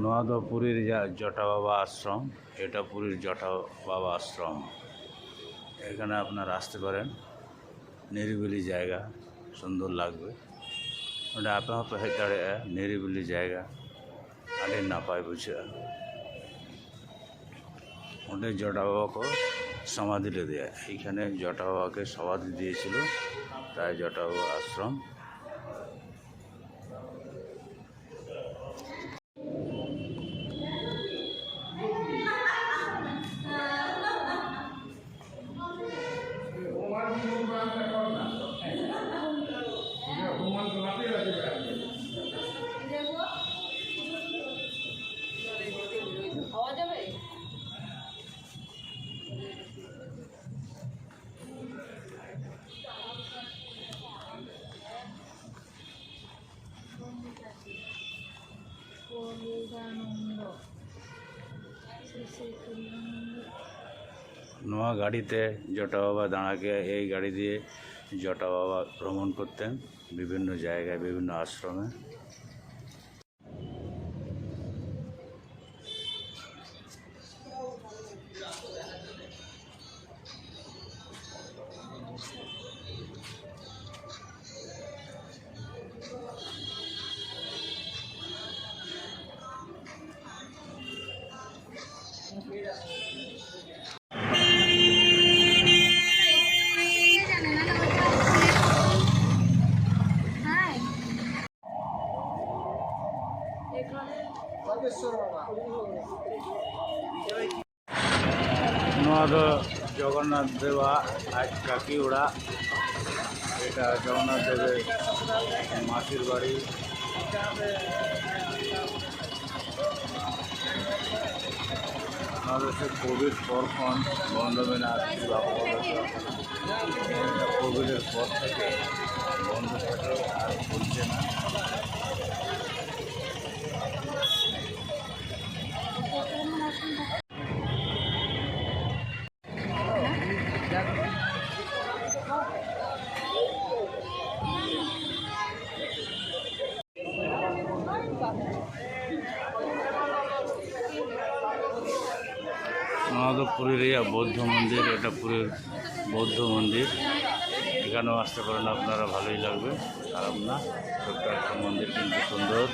নয়া তো পুরীর জটা বাবা আশ্রম, এটা পুরীর জটা বাবা আশ্রম। এখানে আপনারা আসতে পারেন, নিরিবিলি জায়গা, সুন্দর লাগবে। ᱚᱸᱰᱮ ᱟᱯᱮ ᱦᱚᱸᱯᱮ ᱦᱮᱡ ᱫᱟᱲᱮᱭᱟᱜᱼᱟ, নিরিবিলি জায়গা, ᱟᱹᱰᱤ ᱱᱟᱯᱟᱭ ᱵᱩᱡᱷᱟᱹᱜᱼᱟ। ᱚᱸᱰᱮ জটা বাবাকে সমাধি লেদেয়া, এইখানে জটা বাবাকে সমাধি দিয়েছিল, তাই জটা বাবা আশ্রম। নোয়া গাড়িতে জটা বাবা দাঁড়াকে এই গাড়ি দিয়ে জটা বাবা ভ্রমণ করতেন বিভিন্ন জায়গায়, বিভিন্ন আশ্রমে। নয়া তো জগন্নাথ দেবা আজ কাকি ওড়া, এটা জগন্নাথ দেবের মাসির বাড়ি। আমাদের সে কোভিড পরক্ষণ বন্ধ মেলা কোভিডের পর থেকে বন্ধ থাকে, আর চলছে না। আমাদের পুরীর বৌদ্ধ মন্দির, এটা পুরীর বৌদ্ধ মন্দির। এখানেও আসতে পারেন আপনারা, ভালোই লাগবে, খারাপ না। ছোট্ট একটা মন্দির, কিন্তু সুন্দর।